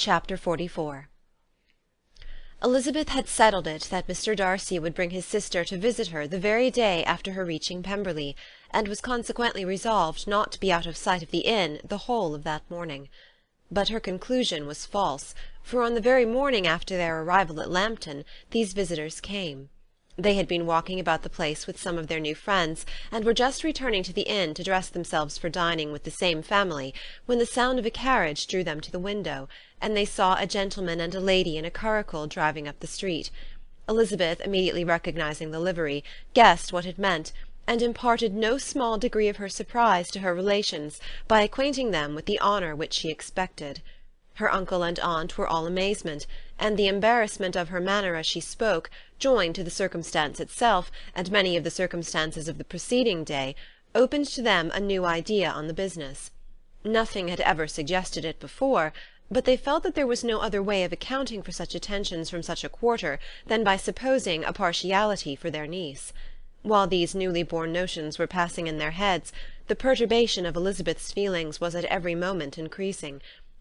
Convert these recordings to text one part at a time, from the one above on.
Chapter 44. Elizabeth had settled it that Mr. Darcy would bring his sister to visit her the very day after her reaching Pemberley, and was consequently resolved not to be out of sight of the inn the whole of that morning. But her conclusion was false, for on the very morning after their arrival at Lambton these visitors came. They had been walking about the place with some of their new friends, and were just returning to the inn to dress themselves for dining with the same family, when the sound of a carriage drew them to the window, and they saw a gentleman and a lady in a curricle driving up the street. Elizabeth, immediately recognizing the livery, guessed what it meant, and imparted no small degree of her surprise to her relations by acquainting them with the honour which she expected. Her uncle and aunt were all amazement, and the embarrassment of her manner as she spoke, joined to the circumstance itself, and many of the circumstances of the preceding day, opened to them a new idea on the business. Nothing had ever suggested it before, but they felt that there was no other way of accounting for such attentions from such a quarter than by supposing a partiality for their niece. While these newly born notions were passing in their heads, the perturbation of Elizabeth's feelings was at every moment increasing.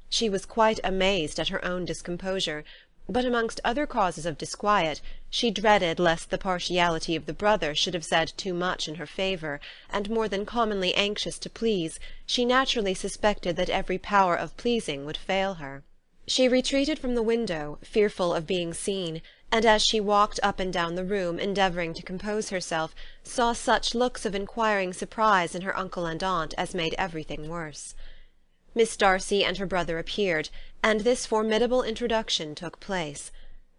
She was quite amazed at her own discomposure, but amongst other causes of disquiet, she dreaded lest the partiality of the brother should have said too much in her favour, and more than commonly anxious to please, she naturally suspected that every power of pleasing would fail her. She retreated from the window, fearful of being seen, and as she walked up and down the room, endeavouring to compose herself, saw such looks of inquiring surprise in her uncle and aunt as made everything worse. Miss Darcy and her brother appeared, and this formidable introduction took place.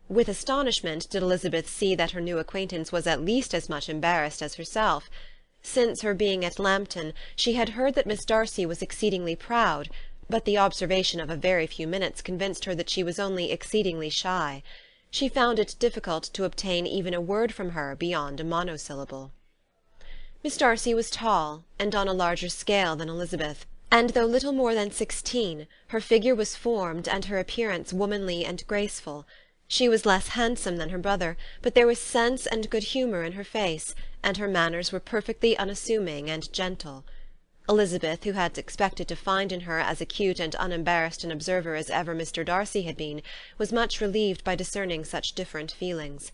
With astonishment did Elizabeth see that her new acquaintance was at least as much embarrassed as herself. Since her being at Lambton, she had heard that Miss Darcy was exceedingly proud, but the observation of a very few minutes convinced her that she was only exceedingly shy. She found it difficult to obtain even a word from her beyond a monosyllable. Miss Darcy was tall, and on a larger scale than Elizabeth, and though little more than 16, her figure was formed and her appearance womanly and graceful. She was less handsome than her brother, but there was sense and good humour in her face, and her manners were perfectly unassuming and gentle. Elizabeth, who had expected to find in her as acute and unembarrassed an observer as ever Mr. Darcy had been, was much relieved by discerning such different feelings.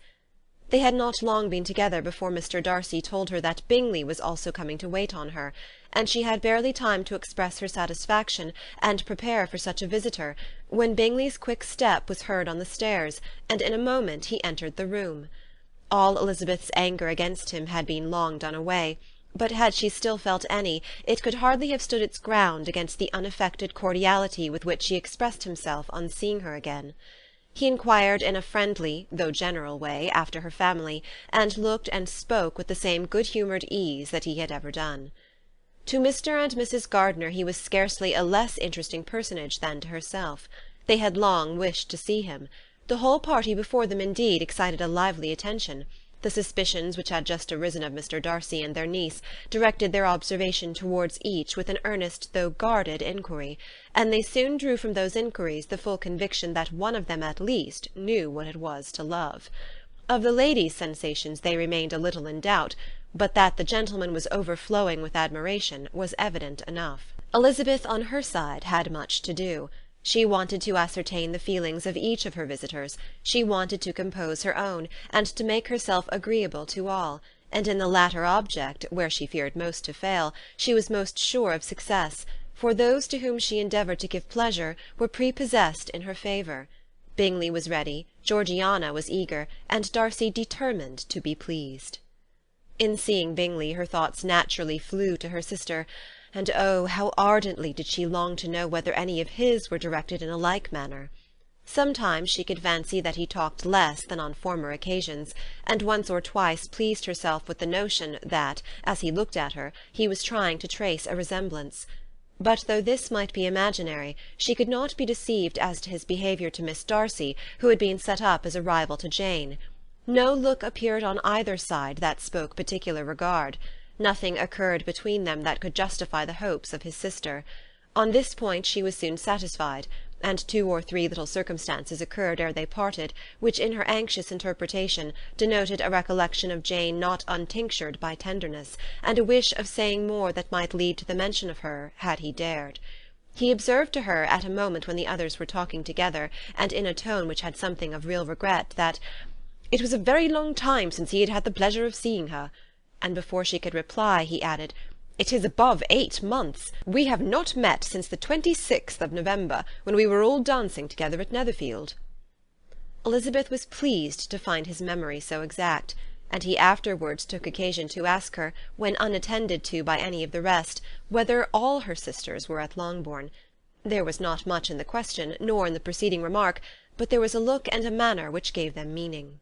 They had not long been together before Mr. Darcy told her that Bingley was also coming to wait on her, and she had barely time to express her satisfaction and prepare for such a visitor, when Bingley's quick step was heard on the stairs, and in a moment he entered the room. All Elizabeth's anger against him had been long done away, but had she still felt any, it could hardly have stood its ground against the unaffected cordiality with which he expressed himself on seeing her again. He inquired in a friendly, though general way, after her family, and looked and spoke with the same good-humoured ease that he had ever done. To Mr. and Mrs. Gardiner he was scarcely a less interesting personage than to herself. They had long wished to see him. The whole party before them, indeed, excited a lively attention. The suspicions which had just arisen of Mr. Darcy and their niece directed their observation towards each with an earnest though guarded inquiry, and they soon drew from those inquiries the full conviction that one of them at least knew what it was to love. Of the ladies' sensations they remained a little in doubt, but that the gentleman was overflowing with admiration was evident enough. Elizabeth, on her side, had much to do. She wanted to ascertain the feelings of each of her visitors, she wanted to compose her own, and to make herself agreeable to all, and in the latter object, where she feared most to fail, she was most sure of success, for those to whom she endeavoured to give pleasure were prepossessed in her favour. Bingley was ready, Georgiana was eager, and Darcy determined to be pleased. In seeing Bingley her thoughts naturally flew to her sister, and oh, how ardently did she long to know whether any of his were directed in a like manner. Sometimes she could fancy that he talked less than on former occasions, and once or twice pleased herself with the notion that, as he looked at her, he was trying to trace a resemblance. But though this might be imaginary, she could not be deceived as to his behaviour to Miss Darcy, who had been set up as a rival to Jane. No look appeared on either side that spoke particular regard. Nothing occurred between them that could justify the hopes of his sister. On this point she was soon satisfied, and 2 or 3 little circumstances occurred ere they parted, which in her anxious interpretation denoted a recollection of Jane not untinctured by tenderness, and a wish of saying more that might lead to the mention of her, had he dared. He observed to her at a moment when the others were talking together, and in a tone which had something of real regret, that "it was a very long time since he had had the pleasure of seeing her," and before she could reply he added, "It is above 8 months. We have not met since the 26th of November, when we were all dancing together at Netherfield." Elizabeth was pleased to find his memory so exact, and he afterwards took occasion to ask her, when unattended to by any of the rest, whether all her sisters were at Longbourn. There was not much in the question, nor in the preceding remark, but there was a look and a manner which gave them meaning.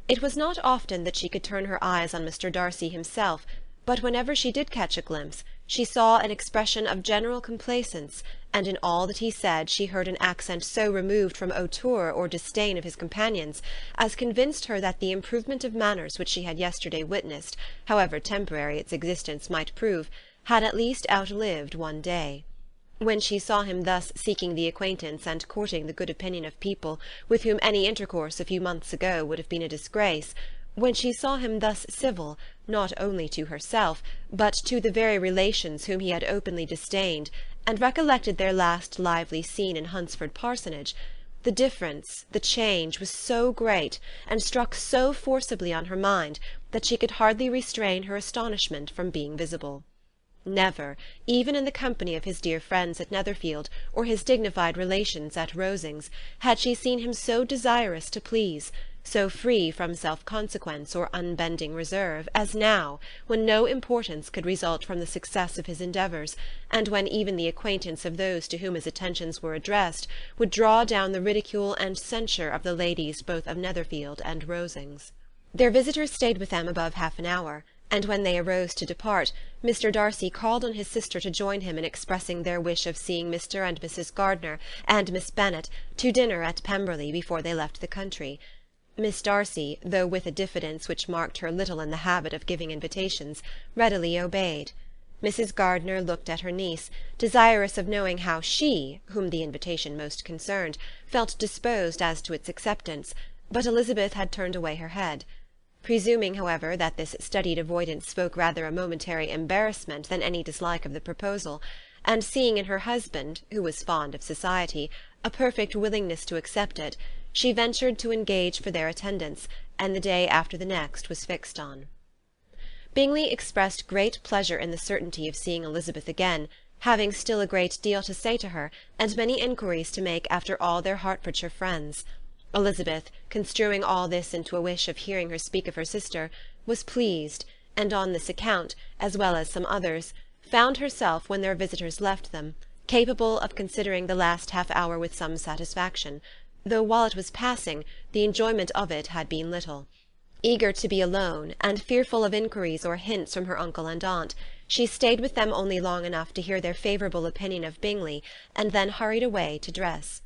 It was not often that she could turn her eyes on Mr. Darcy himself, but whenever she did catch a glimpse, she saw an expression of general complacence, and in all that he said she heard an accent so removed from hauteur or disdain of his companions, as convinced her that the improvement of manners which she had yesterday witnessed, however temporary its existence might prove, had at least outlived one day. When she saw him thus seeking the acquaintance and courting the good opinion of people with whom any intercourse a few months ago would have been a disgrace, when she saw him thus civil, not only to herself, but to the very relations whom he had openly disdained, and recollected their last lively scene in Hunsford Parsonage, the difference, the change, was so great, and struck so forcibly on her mind, that she could hardly restrain her astonishment from being visible. Never, even in the company of his dear friends at Netherfield, or his dignified relations at Rosings, had she seen him so desirous to please, so free from self-consequence or unbending reserve, as now, when no importance could result from the success of his endeavours, and when even the acquaintance of those to whom his attentions were addressed would draw down the ridicule and censure of the ladies both of Netherfield and Rosings. Their visitors stayed with them above half an hour, and when they arose to depart, Mr. Darcy called on his sister to join him in expressing their wish of seeing Mr. and Mrs. Gardiner and Miss Bennet to dinner at Pemberley before they left the country. Miss Darcy, though with a diffidence which marked her little in the habit of giving invitations, readily obeyed. Mrs. Gardiner looked at her niece, desirous of knowing how she, whom the invitation most concerned, felt disposed as to its acceptance, but Elizabeth had turned away her head. Presuming, however, that this studied avoidance spoke rather a momentary embarrassment than any dislike of the proposal, and seeing in her husband, who was fond of society, a perfect willingness to accept it, she ventured to engage for their attendance, and the day after the next was fixed on. Bingley expressed great pleasure in the certainty of seeing Elizabeth again, having still a great deal to say to her, and many inquiries to make after all their Hertfordshire friends. Elizabeth, construing all this into a wish of hearing her speak of her sister, was pleased, and on this account, as well as some others, found herself, when their visitors left them, capable of considering the last half-hour with some satisfaction, though while it was passing, the enjoyment of it had been little. Eager to be alone, and fearful of inquiries or hints from her uncle and aunt, she stayed with them only long enough to hear their favourable opinion of Bingley, and then hurried away to dress.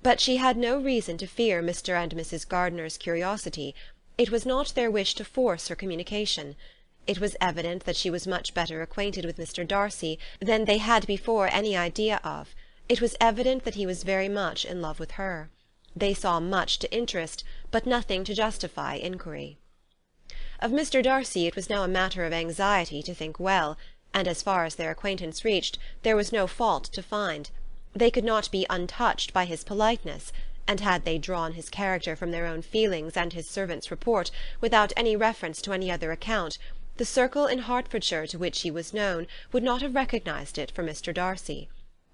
But she had no reason to fear Mr. and Mrs. Gardiner's curiosity. It was not their wish to force her communication. It was evident that she was much better acquainted with Mr. Darcy than they had before any idea of. It was evident that he was very much in love with her. They saw much to interest, but nothing to justify inquiry. Of Mr. Darcy it was now a matter of anxiety to think well, and as far as their acquaintance reached, there was no fault to find. They could not be untouched by his politeness, and had they drawn his character from their own feelings and his servant's report, without any reference to any other account, the circle in Hertfordshire to which he was known would not have recognized it for Mr. Darcy.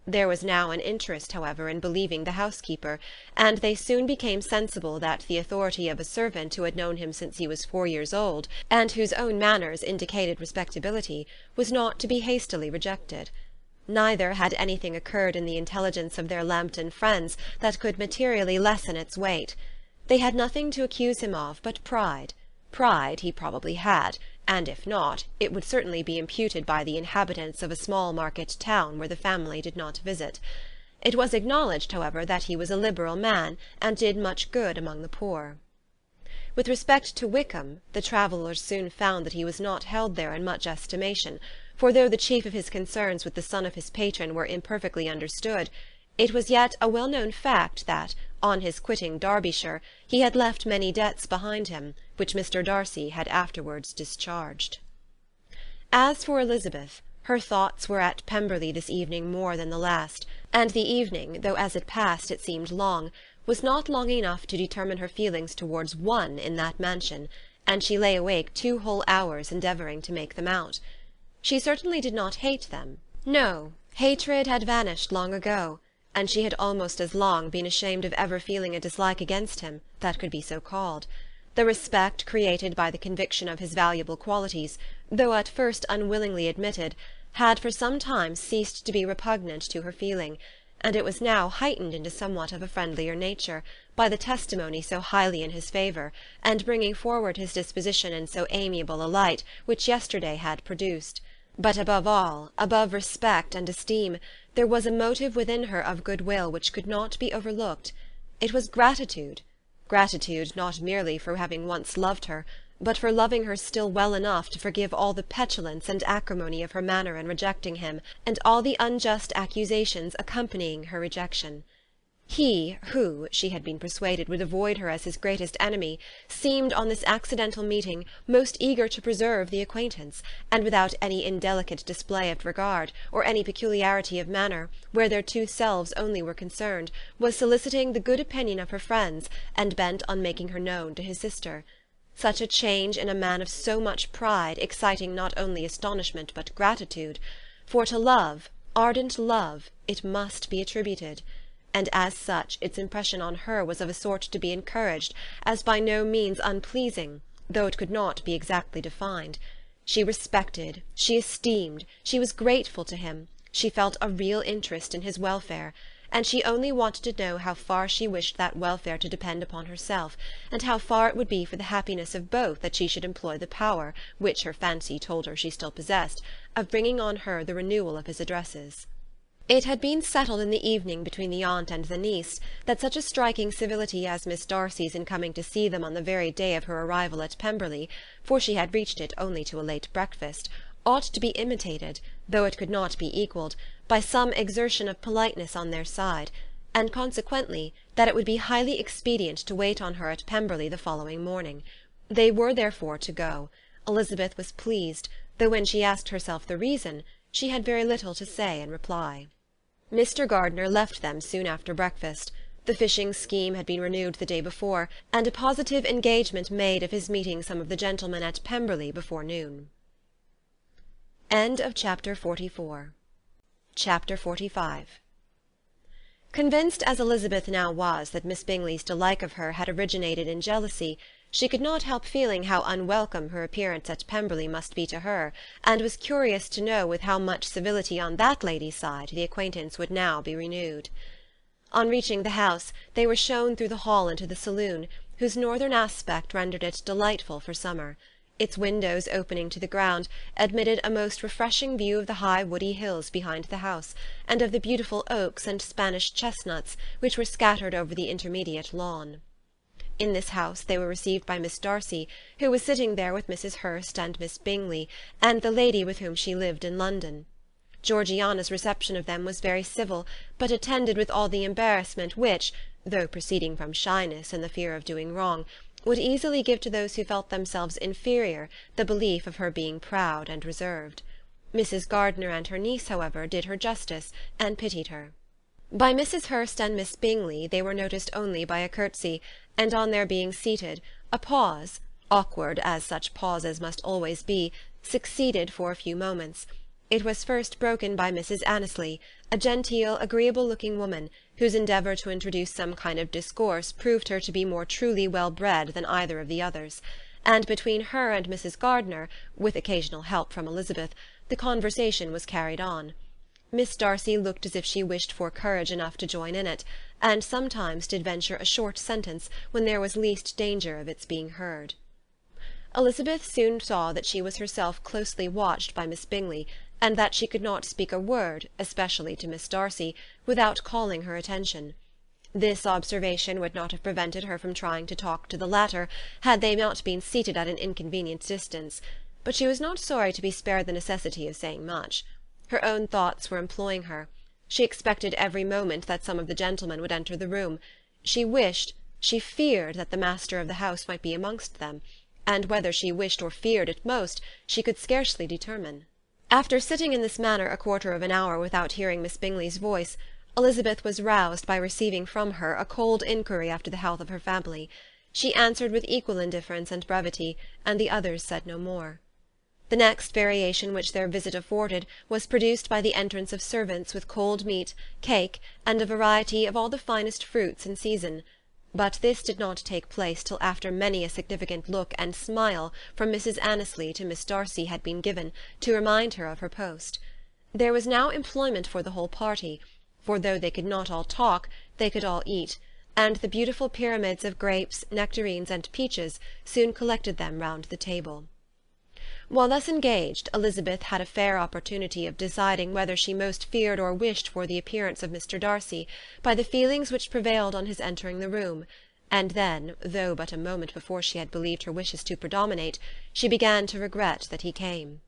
There was now an interest, however, in believing the housekeeper, and they soon became sensible that the authority of a servant who had known him since he was 4 years old, and whose own manners indicated respectability, was not to be hastily rejected. Neither had anything occurred in the intelligence of their Lambton friends that could materially lessen its weight. They had nothing to accuse him of but pride. Pride he probably had, and if not, it would certainly be imputed by the inhabitants of a small market town where the family did not visit. It was acknowledged, however, that he was a liberal man, and did much good among the poor. With respect to Wickham, the travellers soon found that he was not held there in much estimation, for though the chief of his concerns with the son of his patron were imperfectly understood, it was yet a well-known fact that, on his quitting Derbyshire, he had left many debts behind him, which Mr. Darcy had afterwards discharged. As for Elizabeth, Her thoughts were at Pemberley this evening more than the last, and the evening, though as it passed it seemed long, was not long enough to determine her feelings towards one in that mansion, and she lay awake 2 whole hours endeavouring to make them out. She certainly did not hate them. No, hatred had vanished long ago, and she had almost as long been ashamed of ever feeling a dislike against him that could be so called. The respect created by the conviction of his valuable qualities, though at first unwillingly admitted, had for some time ceased to be repugnant to her feeling, and it was now heightened into somewhat of a friendlier nature by the testimony so highly in his favour, and bringing forward his disposition in so amiable a light, which yesterday had produced. But above all, above respect and esteem, there was a motive within her of goodwill which could not be overlooked. It was gratitude. Gratitude not merely for having once loved her, but for loving her still well enough to forgive all the petulance and acrimony of her manner in rejecting him, and all the unjust accusations accompanying her rejection. He, who, she had been persuaded, would avoid her as his greatest enemy, seemed, on this accidental meeting, most eager to preserve the acquaintance, and without any indelicate display of regard, or any peculiarity of manner, where their 2 selves only were concerned, was soliciting the good opinion of her friends, and bent on making her known to his sister. Such a change in a man of so much pride exciting not only astonishment but gratitude, for to love, ardent love, it must be attributed, and as such its impression on her was of a sort to be encouraged, as by no means unpleasing, though it could not be exactly defined. She respected, she esteemed, she was grateful to him, she felt a real interest in his welfare, and she only wanted to know how far she wished that welfare to depend upon herself, and how far it would be for the happiness of both that she should employ the power, which her fancy told her she still possessed, of bringing on her the renewal of his addresses. It had been settled in the evening between the aunt and the niece that such a striking civility as Miss Darcy's in coming to see them on the very day of her arrival at Pemberley, for she had reached it only to a late breakfast, ought to be imitated, though it could not be equalled, by some exertion of politeness on their side, and consequently that it would be highly expedient to wait on her at Pemberley the following morning. They were therefore to go. Elizabeth was pleased, though when she asked herself the reason, she had very little to say in reply. Mr. Gardiner left them soon after breakfast. The fishing scheme had been renewed the day before, and a positive engagement made of his meeting some of the gentlemen at Pemberley before noon. Chapter 45. Convinced as Elizabeth now was that Miss Bingley's dislike of her had originated in jealousy, she could not help feeling how unwelcome her appearance at Pemberley must be to her, and was curious to know with how much civility on that lady's side the acquaintance would now be renewed. On reaching the house, they were shown through the hall into the saloon, whose northern aspect rendered it delightful for summer. Its windows opening to the ground admitted a most refreshing view of the high woody hills behind the house, and of the beautiful oaks and Spanish chestnuts which were scattered over the intermediate lawn. In this house they were received by Miss Darcy, who was sitting there with Mrs. Hurst and Miss Bingley, and the lady with whom she lived in London. Georgiana's reception of them was very civil, but attended with all the embarrassment which, though proceeding from shyness and the fear of doing wrong, would easily give to those who felt themselves inferior the belief of her being proud and reserved. Mrs. Gardiner and her niece, however, did her justice, and pitied her. By Mrs. Hurst and Miss Bingley they were noticed only by a curtsy, and on their being seated, a pause, awkward as such pauses must always be, succeeded for a few moments. It was first broken by Mrs. Annesley, a genteel, agreeable-looking woman, whose endeavour to introduce some kind of discourse proved her to be more truly well-bred than either of the others, and between her and Mrs. Gardiner, with occasional help from Elizabeth, the conversation was carried on. Miss Darcy looked as if she wished for courage enough to join in it, and sometimes did venture a short sentence when there was least danger of its being heard. Elizabeth soon saw that she was herself closely watched by Miss Bingley, and that she could not speak a word, especially to Miss Darcy, without calling her attention. This observation would not have prevented her from trying to talk to the latter, had they not been seated at an inconvenient distance, but she was not sorry to be spared the necessity of saying much. Her own thoughts were employing her. She expected every moment that some of the gentlemen would enter the room. She wished, she feared that the master of the house might be amongst them, and whether she wished or feared it most, she could scarcely determine. After sitting in this manner a quarter of an hour without hearing Miss Bingley's voice, Elizabeth was roused by receiving from her a cold inquiry after the health of her family. She answered with equal indifference and brevity, and the others said no more. The next variation which their visit afforded was produced by the entrance of servants with cold meat, cake, and a variety of all the finest fruits in season. But this did not take place till after many a significant look and smile from Mrs. Annesley to Miss Darcy had been given, to remind her of her post. There was now employment for the whole party, for though they could not all talk, they could all eat, and the beautiful pyramids of grapes, nectarines, and peaches soon collected them round the table. While thus engaged, Elizabeth had a fair opportunity of deciding whether she most feared or wished for the appearance of Mr. Darcy, by the feelings which prevailed on his entering the room, and then, though but a moment before she had believed her wishes to predominate, she began to regret that he came.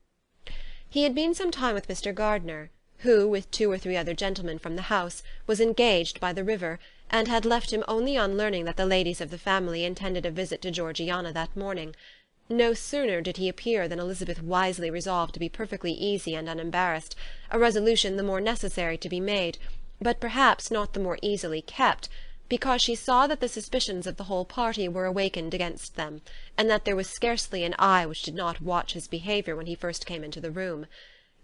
He had been some time with Mr. Gardiner, who, with 2 or 3 other gentlemen from the house, was engaged by the river, and had left him only on learning that the ladies of the family intended a visit to Georgiana that morning. No sooner did he appear than Elizabeth wisely resolved to be perfectly easy and unembarrassed, a resolution the more necessary to be made, but perhaps not the more easily kept, because she saw that the suspicions of the whole party were awakened against them, and that there was scarcely an eye which did not watch his behaviour when he first came into the room.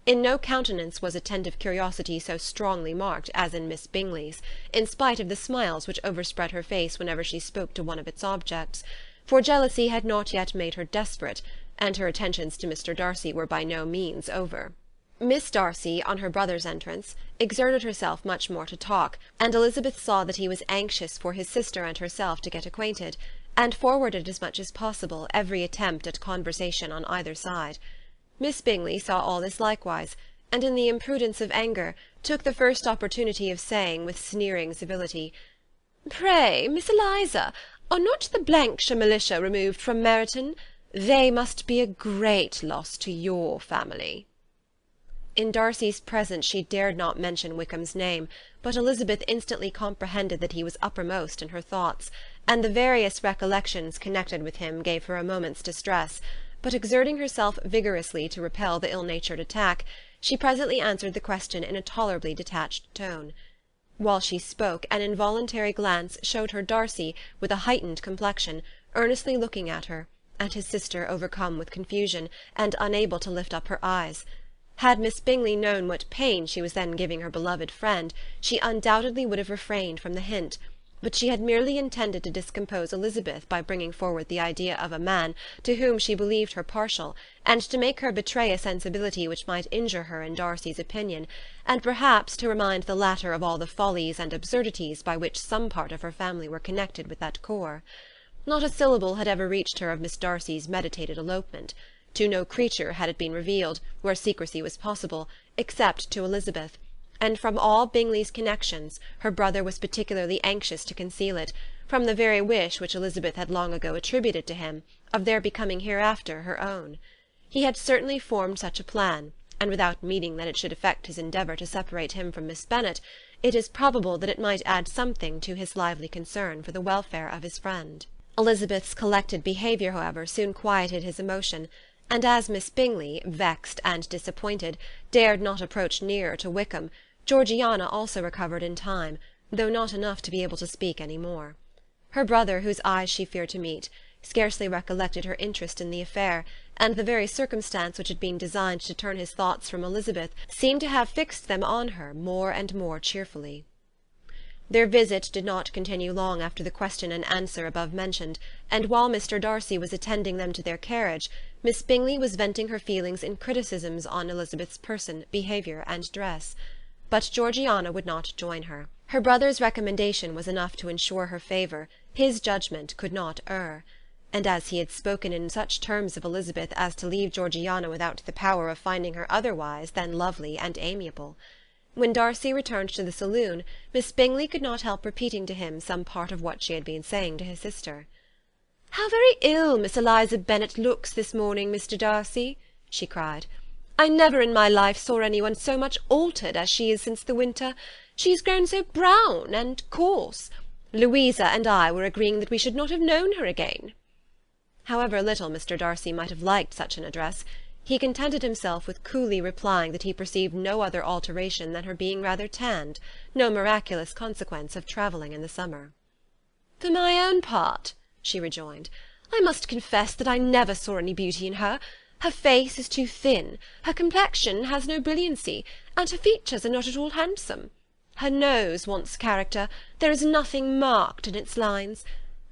In no countenance was attentive curiosity so strongly marked as in Miss Bingley's, in spite of the smiles which overspread her face whenever she spoke to one of its objects, for jealousy had not yet made her desperate, and her attentions to Mr. Darcy were by no means over. Miss Darcy, on her brother's entrance, exerted herself much more to talk, and Elizabeth saw that he was anxious for his sister and herself to get acquainted, and forwarded as much as possible every attempt at conversation on either side. Miss Bingley saw all this likewise, and in the imprudence of anger took the first opportunity of saying, with sneering civility, "Pray, Miss Eliza, are not the Blankshire militia removed from Meryton? They must be a great loss to your family." In Darcy's presence she dared not mention Wickham's name, but Elizabeth instantly comprehended that he was uppermost in her thoughts, and the various recollections connected with him gave her a moment's distress, but exerting herself vigorously to repel the ill-natured attack, she presently answered the question in a tolerably detached tone. While she spoke, an involuntary glance showed her Darcy, with a heightened complexion, earnestly looking at her, and his sister overcome with confusion, and unable to lift up her eyes. Had Miss Bingley known what pain she was then giving her beloved friend, she undoubtedly would have refrained from the hint, but she had merely intended to discompose Elizabeth by bringing forward the idea of a man to whom she believed her partial, and to make her betray a sensibility which might injure her in Darcy's opinion, and perhaps to remind the latter of all the follies and absurdities by which some part of her family were connected with that corps. Not a syllable had ever reached her of Miss Darcy's meditated elopement. To no creature had it been revealed, where secrecy was possible, except to Elizabeth, and from all Bingley's connections her brother was particularly anxious to conceal it, from the very wish which Elizabeth had long ago attributed to him, of their becoming hereafter her own. He had certainly formed such a plan, and without meaning that it should affect his endeavour to separate him from Miss Bennet, it is probable that it might add something to his lively concern for the welfare of his friend. Elizabeth's collected behaviour, however, soon quieted his emotion, and as Miss Bingley, vexed and disappointed, dared not approach nearer to Wickham, Georgiana also recovered in time, though not enough to be able to speak any more. Her brother, whose eyes she feared to meet, scarcely recollected her interest in the affair, and the very circumstance which had been designed to turn his thoughts from Elizabeth seemed to have fixed them on her more and more cheerfully. Their visit did not continue long after the question and answer above mentioned, and while Mr. Darcy was attending them to their carriage, Miss Bingley was venting her feelings in criticisms on Elizabeth's person, behaviour, and dress. But Georgiana would not join her. Her brother's recommendation was enough to ensure her favour. His judgment could not err. And as he had spoken in such terms of Elizabeth as to leave Georgiana without the power of finding her otherwise than lovely and amiable. When Darcy returned to the saloon, Miss Bingley could not help repeating to him some part of what she had been saying to his sister. "How very ill Miss Eliza Bennet looks this morning, Mr. Darcy," she cried. "I never in my life saw anyone so much altered as she is since the winter. She is grown so brown and coarse. Louisa and I were agreeing that we should not have known her again." However little Mr. Darcy might have liked such an address, He contented himself with coolly replying that he perceived no other alteration than her being rather tanned, no miraculous consequence of travelling in the summer. "For my own part," she rejoined, "I must confess that I never saw any beauty in her. Her face is too thin, her complexion has no brilliancy, and her features are not at all handsome. Her nose wants character, there is nothing marked in its lines.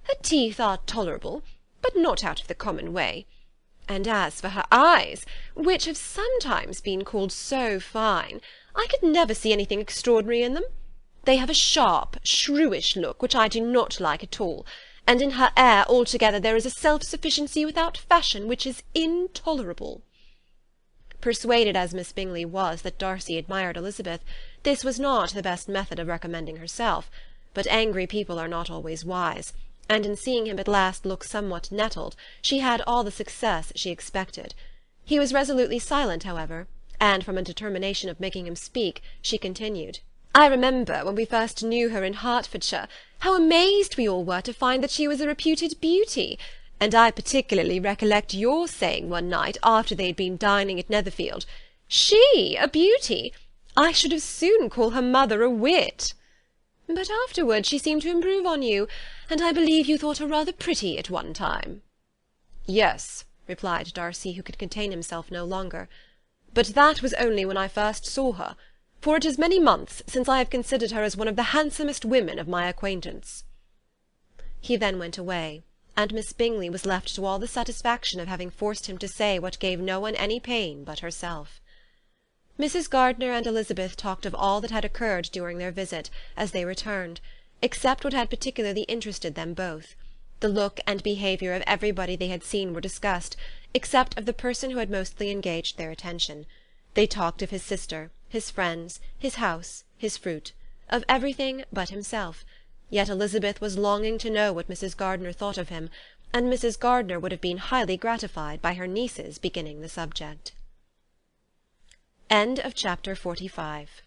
Her teeth are tolerable, but not out of the common way. And as for her eyes, which have sometimes been called so fine, I could never see anything extraordinary in them. They have a sharp, shrewish look, which I do not like at all, and in her air altogether there is a self-sufficiency without fashion which is intolerable." Persuaded as Miss Bingley was that Darcy admired Elizabeth, this was not the best method of recommending herself, but angry people are not always wise, and in seeing him at last look somewhat nettled, she had all the success she expected. He was resolutely silent, however, and from a determination of making him speak, she continued, "I remember, when we first knew her in Hertfordshire, how amazed we all were to find that she was a reputed beauty, and I particularly recollect your saying one night, after they had been dining at Netherfield, 'She a beauty! I should as soon call her mother a wit.' But afterwards she seemed to improve on you, and I believe you thought her rather pretty at one time." "Yes," replied Darcy, who could contain himself no longer, "but that was only when I first saw her, for it is many months since I have considered her as one of the handsomest women of my acquaintance." He then went away, and Miss Bingley was left to all the satisfaction of having forced him to say what gave no one any pain but herself. Mrs. Gardiner and Elizabeth talked of all that had occurred during their visit, as they returned, except what had particularly interested them both. The look and behaviour of everybody they had seen were discussed, except of the person who had mostly engaged their attention. They talked of his sister, his friends, his house, his fruit, of everything but himself, yet Elizabeth was longing to know what Mrs. Gardiner thought of him, and Mrs. Gardiner would have been highly gratified by her niece's beginning the subject. Chapter 45